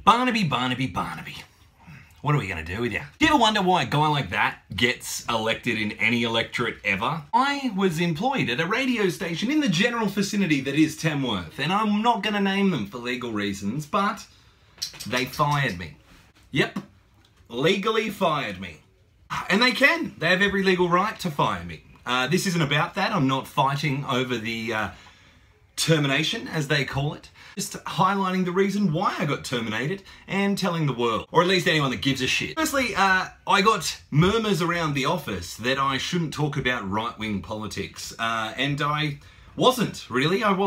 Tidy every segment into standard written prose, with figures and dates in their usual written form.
Barnaby, Barnaby, Barnaby. What are we going to do with you? Do you ever wonder why a guy like that gets elected in any electorate ever? I was employed at a radio station in the general vicinity that is Tamworth, and I'm not going to name them for legal reasons, but they fired me. Yep, legally fired me. And they can. They have every legal right to fire me. This isn't about that. I'm not fighting over the termination, as they call it. Just highlighting the reason why I got terminated and telling the world, or at least anyone that gives a shit. Firstly, I got murmurs around the office that I shouldn't talk about right-wing politics, and I wasn't, really. I'm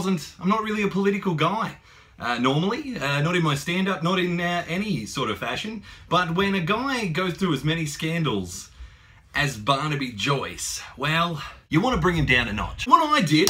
not really a political guy. Normally, not in my stand-up, not in any sort of fashion, but when a guy goes through as many scandals as Barnaby Joyce, well, you want to bring him down a notch. What I did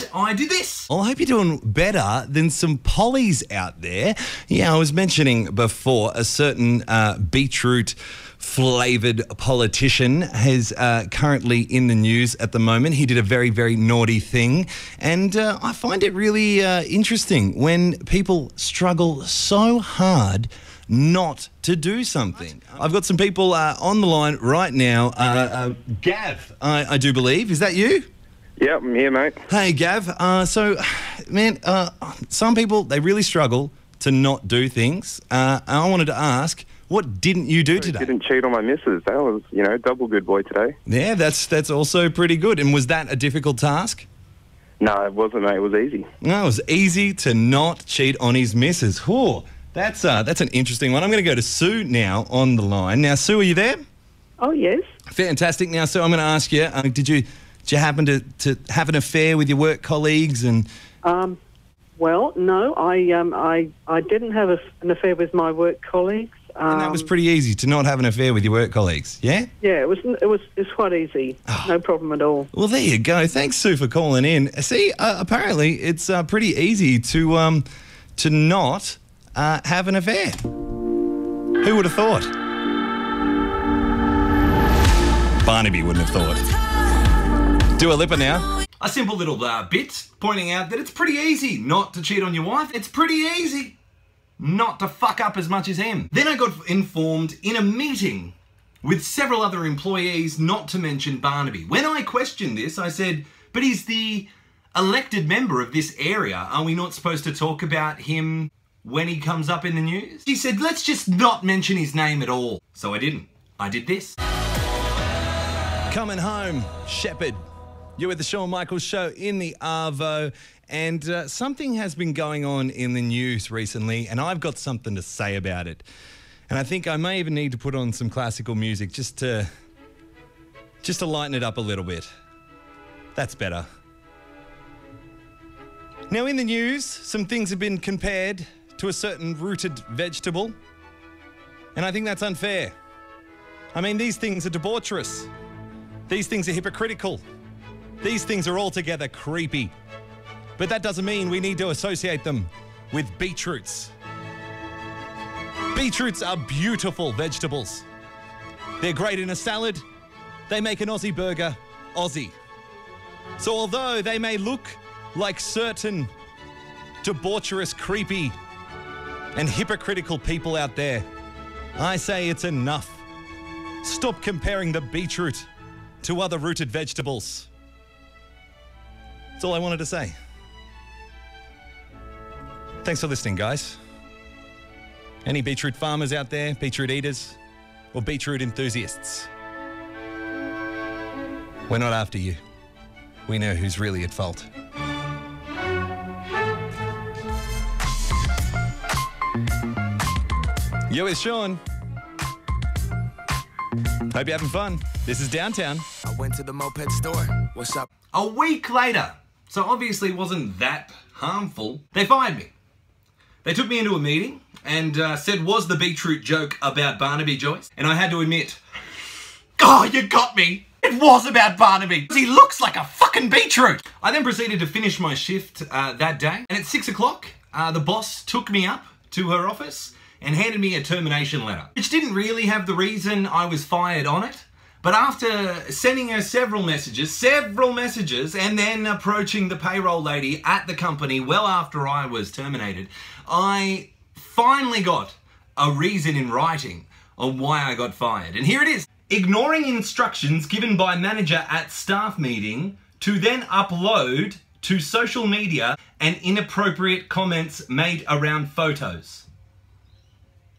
this. Well, I hope you're doing better than some pollies out there. Yeah, I was mentioning before a certain beetroot flavoured politician is currently in the news at the moment. He did a very, very naughty thing, and I find it really interesting when people struggle so hard not to do something. I've got some people on the line right now. Gav, I do believe. Is that you? Yeah, I'm here, mate. Hey, Gav. So, man, some people, they really struggle to not do things. I wanted to ask, what didn't you do today? I didn't cheat on my missus. That was, double good boy today. Yeah, that's also pretty good. And was that a difficult task? No, it wasn't, mate. It was easy. No, it was easy to not cheat on his missus. Whew. That's an interesting one. I'm going to go to Sue now on the line. Now, Sue, are you there? Oh, yes. Fantastic. Now, Sue, I'm going to ask you, did you happen to have an affair with your work colleagues? And well, no, I didn't have an affair with my work colleagues. And that was pretty easy, to not have an affair with your work colleagues, yeah? Yeah, it was quite easy. Oh. No problem at all. Well, there you go. Thanks, Sue, for calling in. See, apparently it's pretty easy to not have an affair. Who would have thought? Barnaby wouldn't have thought. Dua Lipa now. A simple little bit pointing out that it's pretty easy not to cheat on your wife. It's pretty easy not to fuck up as much as him. Then I got informed in a meeting with several other employees not to mention Barnaby. When I questioned this, I said, but he's the elected member of this area. Are we not supposed to talk about him when he comes up in the news? She said, let's just not mention his name at all. So I didn't. I did this. Coming home, Shepherd. You're with the Shaun Michaels Show in the Arvo, and something has been going on in the news recently, and I've got something to say about it. And I think I may even need to put on some classical music just to lighten it up a little bit. That's better. Now, in the news, some things have been compared to a certain rooted vegetable, and I think that's unfair. I mean, these things are debaucherous. These things are hypocritical. These things are altogether creepy. But that doesn't mean we need to associate them with beetroots. Beetroots are beautiful vegetables. They're great in a salad. They make an Aussie burger Aussie. So although they may look like certain debaucherous, creepy, and hypocritical people out there, I say it's enough. Stop comparing the beetroot to other rooted vegetables. That's all I wanted to say. Thanks for listening, guys. Any beetroot farmers out there, beetroot eaters, or beetroot enthusiasts? We're not after you. We know who's really at fault. Yo, it's Shaun. Hope you're having fun. This is Downtown. I went to the moped store. What's up? A week later, so obviously it wasn't that harmful, they fired me. They took me into a meeting and said, was the beetroot joke about Barnaby Joyce? And I had to admit, oh, you got me. It was about Barnaby. He looks like a fucking beetroot. I then proceeded to finish my shift that day. And at 6 o'clock, the boss took me up to her office and handed me a termination letter, which didn't really have the reason I was fired on it. But after sending her several messages, and then approaching the payroll lady at the company well after I was terminated, I finally got a reason in writing on why I got fired. And here it is. Ignoring instructions given by manager at staff meeting to then upload to social media and inappropriate comments made around photos.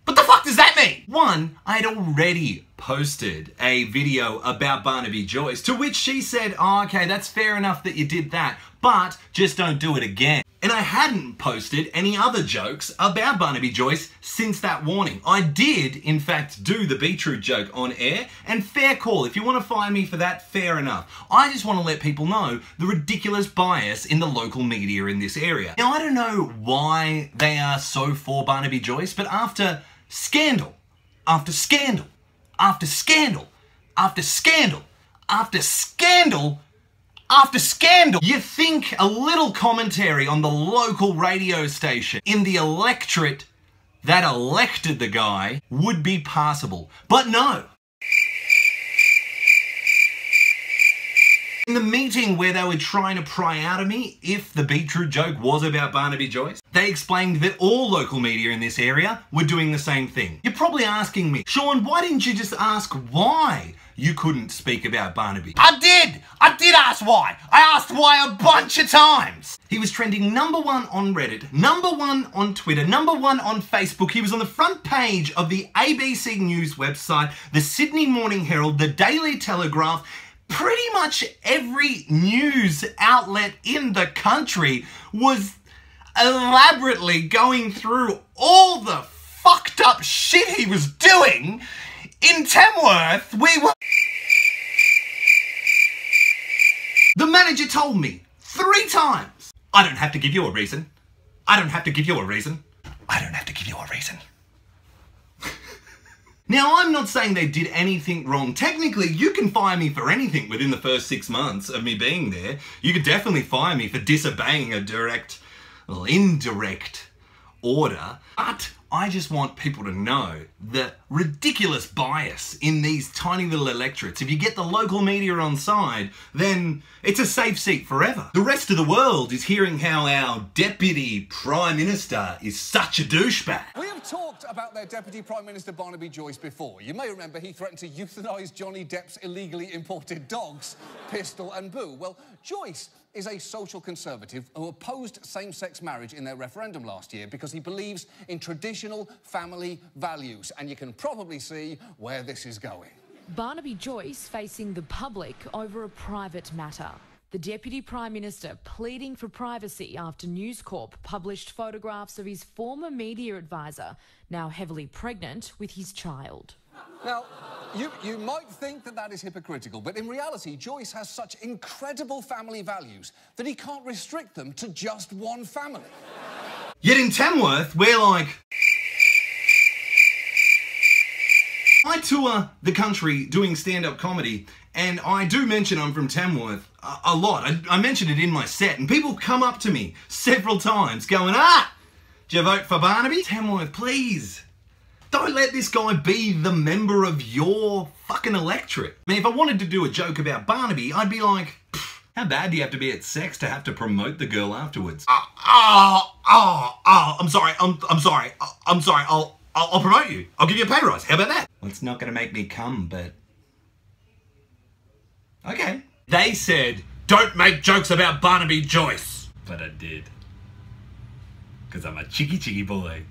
What the fuck does that mean? One, I had already posted a video about Barnaby Joyce, to which she said, oh, okay, that's fair enough that you did that, but just don't do it again. And I hadn't posted any other jokes about Barnaby Joyce since that warning. I did, in fact, do the beetroot joke on air, and fair call. If you want to fire me for that, fair enough. I just want to let people know the ridiculous bias in the local media in this area. Now, I don't know why they are so for Barnaby Joyce, but after scandal, after scandal, after scandal, after scandal, after scandal, after scandal, you think a little commentary on the local radio station in the electorate that elected the guy would be passable. But no. In the meeting where they were trying to pry out of me if the beetroot joke was about Barnaby Joyce, they explained that all local media in this area were doing the same thing. You're probably asking me, Sean, why didn't you just ask why you couldn't speak about Barnaby? I did ask why. I asked why a bunch of times. He was trending #1 on Reddit, #1 on Twitter, #1 on Facebook. He was on the front page of the ABC News website, the Sydney Morning Herald, the Daily Telegraph. Pretty much every news outlet in the country was elaborately going through all the fucked up shit he was doing. In Tamworth, the manager told me 3 times, I don't have to give you a reason. I don't have to give you a reason. I don't have to give you a reason. Now, I'm not saying they did anything wrong. Technically, you can fire me for anything within the first 6 months of me being there. You could definitely fire me for disobeying a direct, well, indirect order. But I just want people to know the ridiculous bias in these tiny little electorates. If you get the local media on side, then it's a safe seat forever. The rest of the world is hearing how our Deputy Prime Minister is such a douchebag. We have talked about their Deputy Prime Minister Barnaby Joyce before. You may remember he threatened to euthanise Johnny Depp's illegally imported dogs, Pistol and Boo. Well, Joyce is a social conservative who opposed same-sex marriage in their referendum last year because he believes in traditional family values. And you can probably see where this is going. Barnaby Joyce facing the public over a private matter. The Deputy Prime Minister pleading for privacy after News Corp published photographs of his former media advisor, now heavily pregnant with his child. Now, you might think that is hypocritical, but in reality, Joyce has such incredible family values that he can't restrict them to just one family. Yet in Tamworth, we're like... I tour the country doing stand-up comedy, and I do mention I'm from Tamworth a lot. I mentioned it in my set, and people come up to me several times going, did you vote for Barnaby? Tamworth, please. Don't let this guy be the member of your fucking electorate. I mean, if I wanted to do a joke about Barnaby, I'd be like, how bad do you have to be at sex to have to promote the girl afterwards? I'm sorry. I'll promote you. I'll give you a pay rise. How about that? Well, it's not going to make me come, but... okay. They said, don't make jokes about Barnaby Joyce. But I did. Because I'm a cheeky boy.